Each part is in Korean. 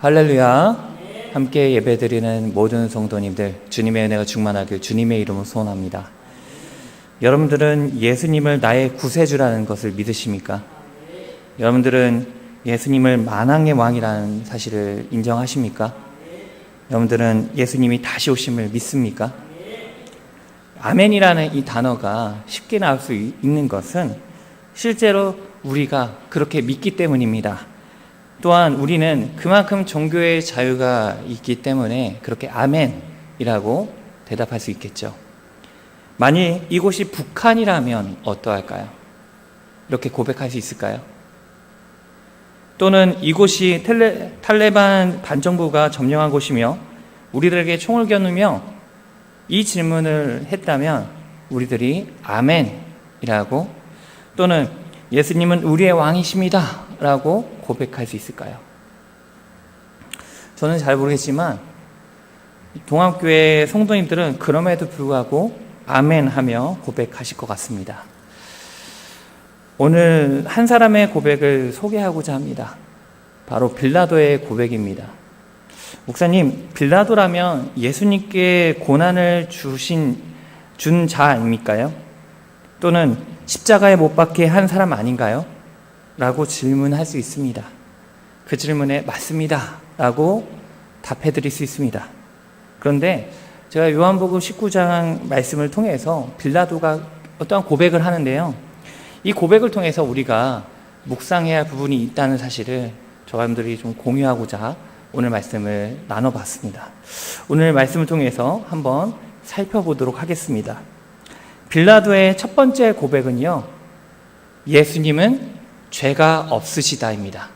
할렐루야. 함께 예배드리는 모든 성도님들, 주님의 은혜가 충만하길 주님의 이름으로 소원합니다. 여러분들은 예수님을 나의 구세주라는 것을 믿으십니까? 여러분들은 예수님을 만왕의 왕이라는 사실을 인정하십니까? 여러분들은 예수님이 다시 오심을 믿습니까? 아멘이라는 이 단어가 쉽게 나올 수 있는 것은 실제로 우리가 그렇게 믿기 때문입니다. 또한 우리는 그만큼 종교의 자유가 있기 때문에 그렇게 아멘이라고 대답할 수 있겠죠. 만일 이곳이 북한이라면 어떠할까요? 이렇게 고백할 수 있을까요? 또는 이곳이 탈레반 반정부가 점령한 곳이며 우리들에게 총을 겨누며 이 질문을 했다면 우리들이 아멘이라고, 또는 예수님은 우리의 왕이십니다 라고 고백할 수 있을까요? 저는 잘 모르겠지만 동암교회 성도님들은 그럼에도 불구하고 아멘 하며 고백하실 것 같습니다. 오늘 한 사람의 고백을 소개하고자 합니다. 바로 빌라도의 고백입니다. 목사님, 빌라도라면 예수님께 고난을 준 자 아닙니까요? 또는 십자가에 못 박게 한 사람 아닌가요? 라고 질문할 수 있습니다. 그 질문에 맞습니다 라고 답해 드릴 수 있습니다. 그런데 제가 요한복음 19장 말씀을 통해서 빌라도가 어떠한 고백을 하는데요, 이 고백을 통해서 우리가 묵상해야 할 부분이 있다는 사실을 저분들이 좀 공유하고자 오늘 말씀을 나눠봤습니다. 오늘 말씀을 통해서 한번 살펴보도록 하겠습니다. 빌라도의 첫 번째 고백은요, 예수님은 죄가 없으시다입니다.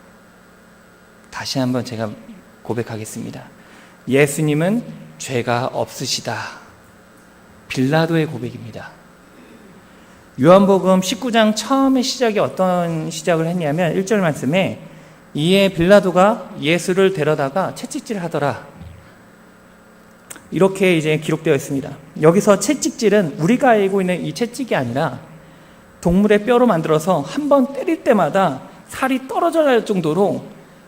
다시 한번 제가 고백하겠습니다. 예수님은 죄가 없으시다. 빌라도의 고백입니다. 요한복음 19장 처음의 시작이 어떤 시작을 했냐면 1절 말씀에 이에 빌라도가 예수를 데려다가 채찍질 하더라, 이렇게 이제 기록되어 있습니다. 여기서 채찍질은 우리가 알고 있는 이 채찍이 아니라 동물의 뼈로 만들어서 한 번 때릴 때마다 살이 떨어져 날 정도로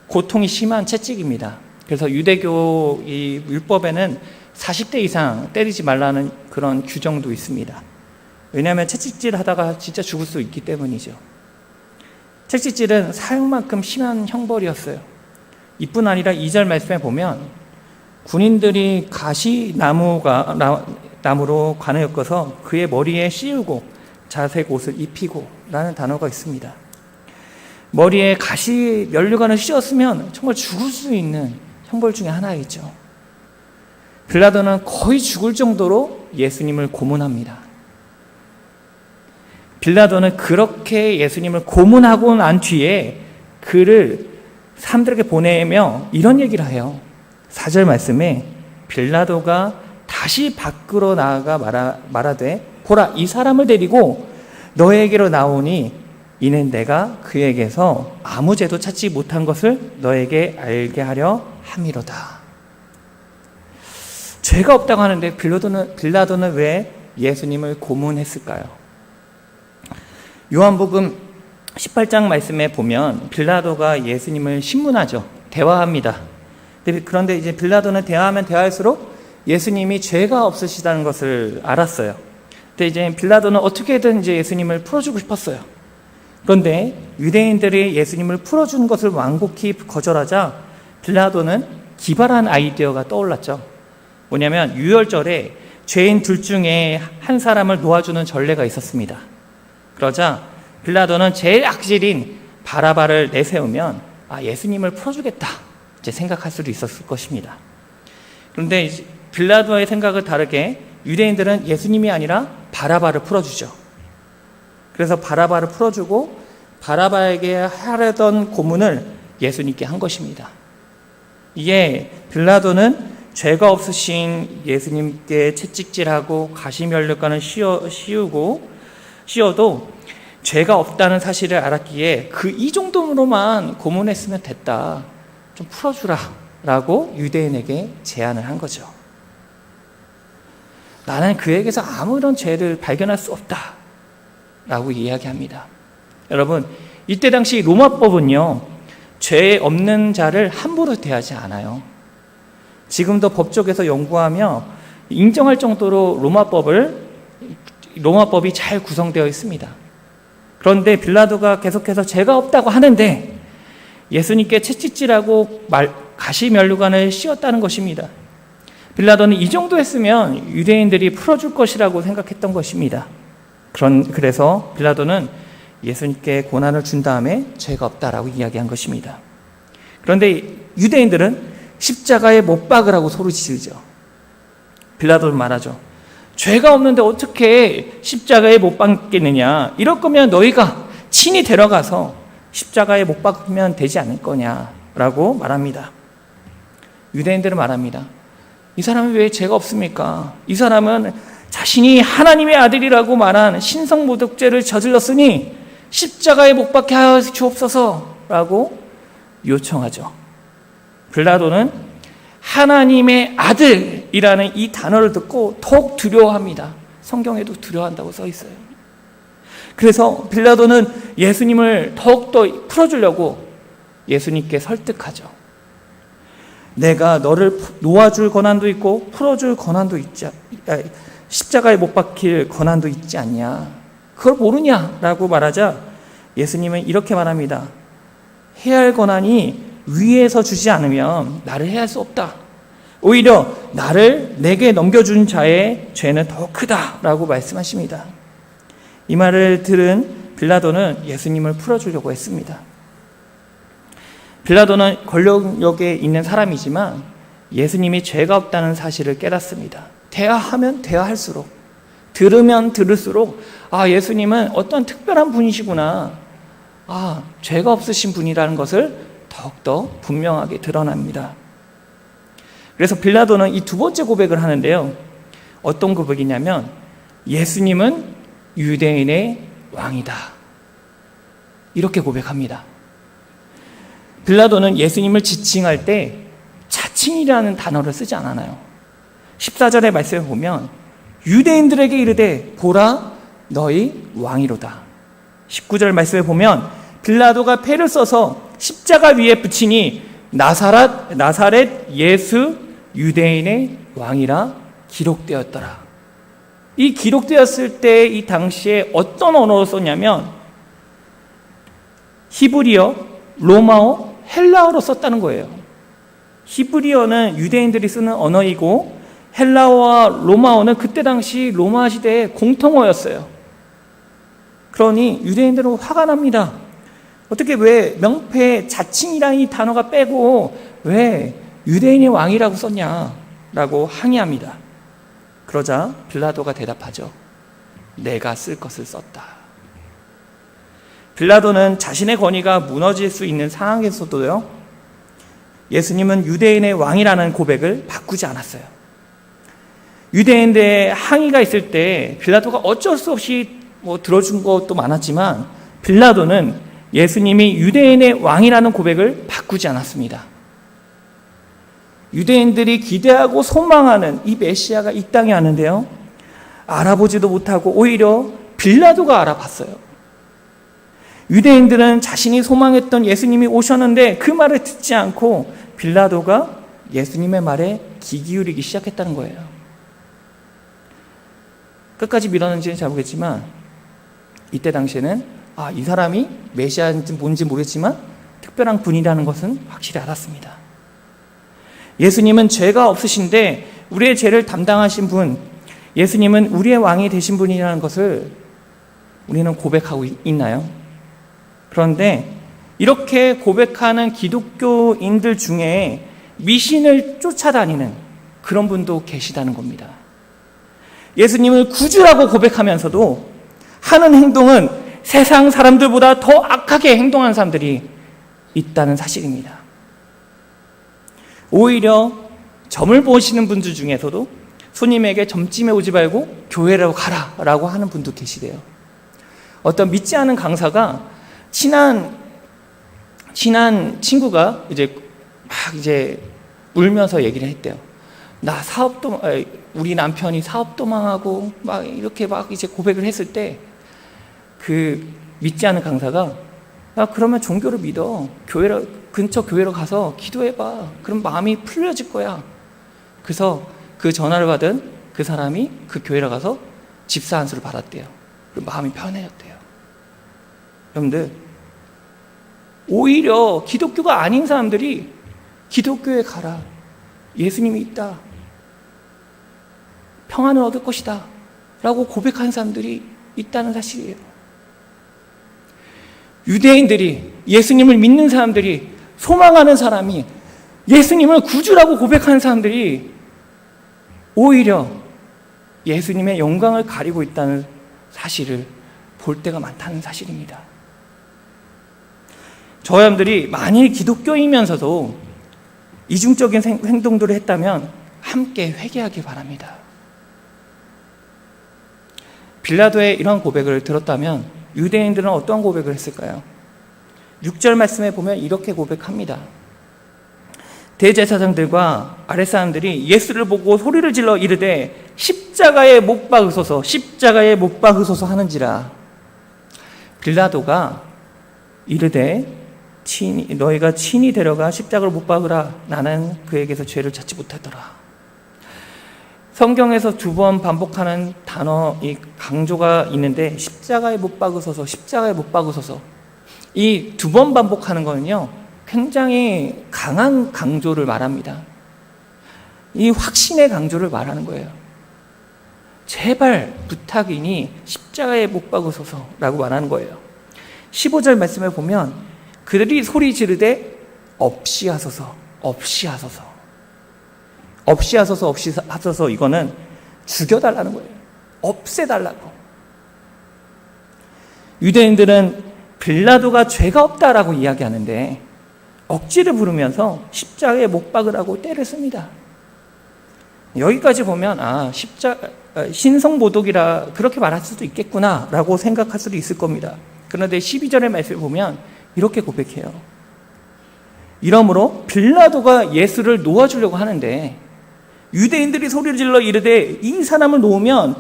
고통이 심한 채찍입니다. 그래서 유대교 이 율법에는 40대 이상 때리지 말라는 그런 규정도 있습니다. 왜냐하면 채찍질 하다가 진짜 죽을 수 있기 때문이죠. 채찍질은 사형만큼 심한 형벌이었어요. 이뿐 아니라 2절 말씀에 보면 군인들이 가시나무로 관을 엮어서 그의 머리에 씌우고 자색 옷을 입히고 라는 단어가 있습니다. 머리에 가시 면류관을 씌웠으면 정말 죽을 수 있는 형벌 중에 하나이죠. 빌라도는 거의 죽을 정도로 예수님을 고문합니다. 빌라도는 그렇게 예수님을 고문하고 난 뒤에 그를 사람들에게 보내며 이런 얘기를 해요. 4절 말씀에 빌라도가 다시 밖으로 나아가 말하되 보라, 이 사람을 데리고 너에게로 나오니 이는 내가 그에게서 아무 죄도 찾지 못한 것을 너에게 알게 하려 함이로다. 죄가 없다고 하는데 빌라도는 왜 예수님을 고문했을까요? 요한복음 18장 말씀에 보면 빌라도가 예수님을 신문하죠. 대화합니다. 그런데 이제 빌라도는 대화하면 대화할수록 예수님이 죄가 없으시다는 것을 알았어요. 근데 이제 빌라도는 어떻게든 이제 예수님을 풀어주고 싶었어요. 그런데 유대인들이 예수님을 풀어주는 것을 완곡히 거절하자 빌라도는 기발한 아이디어가 떠올랐죠. 뭐냐면 유월절에 죄인 둘 중에 한 사람을 놓아주는 전례가 있었습니다. 그러자 빌라도는 제일 악질인 바라바를 내세우면 예수님을 풀어주겠다 이제 생각할 수도 있었을 것입니다. 그런데 빌라도의 생각을 다르게 유대인들은 예수님이 아니라 바라바를 풀어주죠. 그래서 바라바를 풀어주고 바라바에게 하려던 고문을 예수님께 한 것입니다. 이에 빌라도는 죄가 없으신 예수님께 채찍질하고 가시면류관을 씌워도 죄가 없다는 사실을 알았기에 이 정도로만 고문했으면 됐다, 좀 풀어주라 라고 유대인에게 제안을 한 거죠. 나는 그에게서 아무런 죄를 발견할 수 없다 라고 이야기합니다. 여러분, 이때 당시 로마법은요, 죄 없는 자를 함부로 대하지 않아요. 지금도 법조계에서 연구하며 인정할 정도로 로마법이 잘 구성되어 있습니다. 그런데 빌라도가 계속해서 죄가 없다고 하는데 예수님께 채찍질하고 가시면류관을 씌웠다는 것입니다. 빌라도는 이 정도 했으면 유대인들이 풀어줄 것이라고 생각했던 것입니다. 그래서 빌라도는 예수님께 고난을 준 다음에 죄가 없다라고 이야기한 것입니다. 그런데 유대인들은 십자가에 못 박으라고 소리 지르죠. 빌라도는 말하죠. 죄가 없는데 어떻게 십자가에 못 박겠느냐. 이럴 거면 너희가 친히 데려가서 십자가에 못 박으면 되지 않을 거냐라고 말합니다. 유대인들은 말합니다. 이 사람이 왜 죄가 없습니까? 이 사람은 자신이 하나님의 아들이라고 말한 신성모독죄를 저질렀으니 십자가에 못 박게 하여 주옵소서라고 요청하죠. 빌라도는 하나님의 아들이라는 이 단어를 듣고 더욱 두려워합니다. 성경에도 두려워한다고 써 있어요. 그래서 빌라도는 예수님을 더욱더 풀어주려고 예수님께 설득하죠. 내가 너를 놓아줄 권한도 있고 풀어줄 권한도 있지, 십자가에 못 박힐 권한도 있지 않냐. 그걸 모르냐라고 말하자 예수님은 이렇게 말합니다. 해야 할 권한이 위에서 주지 않으면 나를 해야 할 수 없다. 오히려 내게 넘겨준 자의 죄는 더 크다라고 말씀하십니다. 이 말을 들은 빌라도는 예수님을 풀어주려고 했습니다. 빌라도는 권력력에 있는 사람이지만 예수님이 죄가 없다는 사실을 깨닫습니다. 대화하면 대화할수록, 들으면 들을수록 예수님은 어떤 특별한 분이시구나, 죄가 없으신 분이라는 것을 더욱더 분명하게 드러납니다. 그래서 빌라도는 이 두 번째 고백을 하는데요. 어떤 고백이냐면 예수님은 유대인의 왕이다. 이렇게 고백합니다. 빌라도는 예수님을 지칭할 때 자칭이라는 단어를 쓰지 않았나요? 14절의 말씀을 보면 유대인들에게 이르되 보라 너희 왕이로다. 19절 말씀을 보면 빌라도가 패를 써서 십자가 위에 붙이니 나사렛 예수 유대인의 왕이라 기록되었더라. 이 기록되었을 때 이 당시에 어떤 언어로 썼냐면 히브리어, 로마어, 헬라어로 썼다는 거예요. 히브리어는 유대인들이 쓰는 언어이고 헬라어와 로마어는 그때 당시 로마 시대의 공통어였어요. 그러니 유대인들은 화가 납니다. 어떻게 왜 명패 자칭이라는 이 단어가 빼고 왜 유대인의 왕이라고 썼냐라고 항의합니다. 그러자 빌라도가 대답하죠. 내가 쓸 것을 썼다. 빌라도는 자신의 권위가 무너질 수 있는 상황에서도요, 예수님은 유대인의 왕이라는 고백을 바꾸지 않았어요. 유대인들의 항의가 있을 때 빌라도가 어쩔 수 없이 들어준 것도 많았지만 빌라도는 예수님이 유대인의 왕이라는 고백을 바꾸지 않았습니다. 유대인들이 기대하고 소망하는 이 메시아가 이 땅에 왔는데요, 알아보지도 못하고 오히려 빌라도가 알아봤어요. 유대인들은 자신이 소망했던 예수님이 오셨는데 그 말을 듣지 않고 빌라도가 예수님의 말에 귀 기울이기 시작했다는 거예요. 끝까지 믿었는지는 잘 모르겠지만 이때 당시에는 이 사람이 메시아인지 뭔지 모르겠지만 특별한 분이라는 것은 확실히 알았습니다. 예수님은 죄가 없으신데 우리의 죄를 담당하신 분, 예수님은 우리의 왕이 되신 분이라는 것을 우리는 고백하고 있나요? 그런데 이렇게 고백하는 기독교인들 중에 미신을 쫓아다니는 그런 분도 계시다는 겁니다. 예수님을 구주라고 고백하면서도 하는 행동은 세상 사람들보다 더 악하게 행동하는 사람들이 있다는 사실입니다. 오히려 점을 보시는 분들 중에서도 손님에게 점집에 오지 말고 교회로 가라라고 하는 분도 계시대요. 어떤 믿지 않은 강사가 친한 친구가 이제 울면서 얘기를 했대요. 우리 남편이 사업도 망하고 이렇게 이제 고백을 했을 때 그 믿지 않은 강사가 그러면 종교를 믿어. 근처 교회로 가서 기도해봐. 그럼 마음이 풀려질 거야. 그래서 그 전화를 받은 그 사람이 그 교회로 가서 집사 안수를 받았대요. 그리고 마음이 편해졌대요. 여러분들, 오히려 기독교가 아닌 사람들이 기독교에 가라. 예수님이 있다. 평안을 얻을 것이다. 라고 고백하는 사람들이 있다는 사실이에요. 유대인들이, 예수님을 믿는 사람들이, 소망하는 사람이, 예수님을 구주라고 고백하는 사람들이 오히려 예수님의 영광을 가리고 있다는 사실을 볼 때가 많다는 사실입니다. 저 사람들이 만일 기독교이면서도 이중적인 행동들을 했다면 함께 회개하기 바랍니다. 빌라도의 이런 고백을 들었다면 유대인들은 어떠한 고백을 했을까요? 6절 말씀에 보면 이렇게 고백합니다. 대제사장들과 아랫사람들이 예수를 보고 소리를 질러 이르되 십자가에 못 박으소서, 십자가에 못 박으소서 하는지라. 빌라도가 이르되 너희가 친히 데려가 십자가를 못 박으라. 나는 그에게서 죄를 찾지 못하더라. 성경에서 2번 반복하는 단어, 이 강조가 있는데 십자가에 못 박으소서, 십자가에 못 박으소서. 이 2번 반복하는 거는요, 굉장히 강한 강조를 말합니다. 이 확신의 강조를 말하는 거예요. 제발 부탁이니 십자가에 못 박으소서라고 말하는 거예요. 15절 말씀을 보면 그들이 소리 지르되 없이 하소서, 없이 하소서. 없이 하소서, 없이 하소서. 이거는 죽여달라는 거예요. 없애달라고. 유대인들은 빌라도가 죄가 없다라고 이야기하는데 억지를 부르면서 십자가에 못 박으라고 때를 씁니다. 여기까지 보면 신성모독이라 그렇게 말할 수도 있겠구나라고 생각할 수도 있을 겁니다. 그런데 12절의 말씀을 보면 이렇게 고백해요. 이러므로 빌라도가 예수를 놓아주려고 하는데 유대인들이 소리를 질러 이르되 이 사람을 놓으면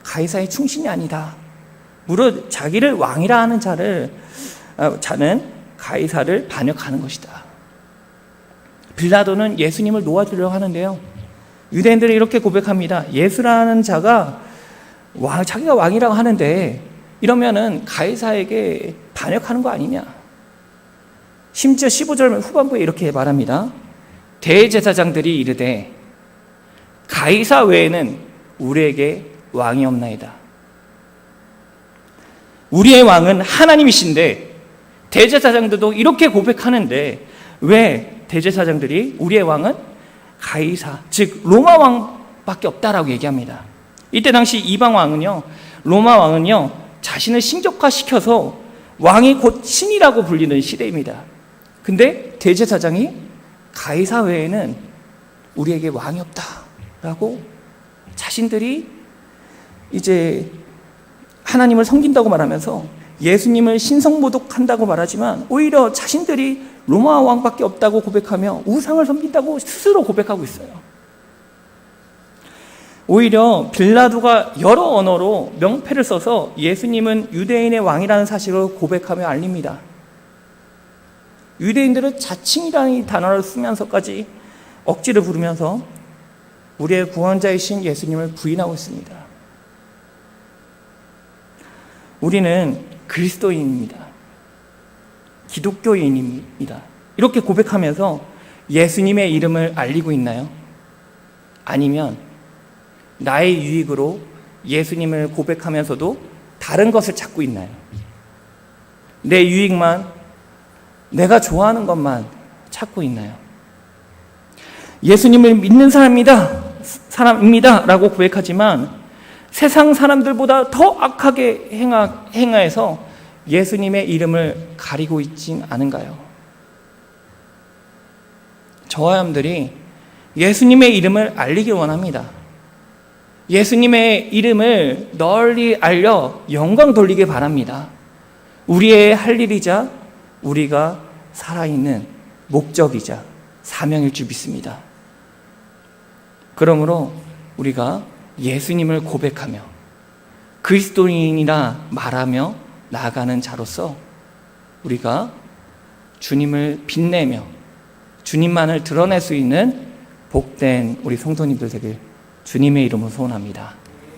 가이사의 충신이 아니다. 무릇 자기를 왕이라 하는 자는 가이사를 반역하는 것이다. 빌라도는 예수님을 놓아주려고 하는데요, 유대인들이 이렇게 고백합니다. 예수라는 자가 자기가 왕이라고 하는데 이러면은 가이사에게 반역하는 거 아니냐. 심지어 15절 후반부에 이렇게 말합니다. 대제사장들이 이르되 가이사 외에는 우리에게 왕이 없나이다. 우리의 왕은 하나님이신데 대제사장들도 이렇게 고백하는데 왜 대제사장들이 우리의 왕은 가이사, 즉 로마 왕밖에 없다라고 얘기합니다. 이때 당시 이방 왕은요, 로마 왕은요, 자신을 신격화시켜서 왕이 곧 신이라고 불리는 시대입니다. 근데 대제사장이 가이사 외에는 우리에게 왕이 없다라고 자신들이 이제 하나님을 섬긴다고 말하면서 예수님을 신성모독한다고 말하지만 오히려 자신들이 로마 왕밖에 없다고 고백하며 우상을 섬긴다고 스스로 고백하고 있어요. 오히려 빌라도가 여러 언어로 명패를 써서 예수님은 유대인의 왕이라는 사실을 고백하며 알립니다. 유대인들은 자칭이라는 이 단어를 쓰면서까지 억지를 부르면서 우리의 구원자이신 예수님을 부인하고 있습니다. 우리는 그리스도인입니다. 기독교인입니다. 이렇게 고백하면서 예수님의 이름을 알리고 있나요? 아니면 나의 유익으로 예수님을 고백하면서도 다른 것을 찾고 있나요? 내 유익만, 내가 좋아하는 것만 찾고 있나요? 예수님을 믿는 사람입니다 라고 고백하지만 세상 사람들보다 더 악하게 행하여서 예수님의 이름을 가리고 있진 않은가요? 저와 여러분들이 예수님의 이름을 알리길 원합니다. 예수님의 이름을 널리 알려 영광 돌리길 바랍니다. 우리의 할 일이자 우리가 살아있는 목적이자 사명일 줄 믿습니다. 그러므로 우리가 예수님을 고백하며 그리스도인이라 말하며 나아가는 자로서 우리가 주님을 빛내며 주님만을 드러낼 수 있는 복된 우리 성도님들 되길 주님의 이름으로 소원합니다.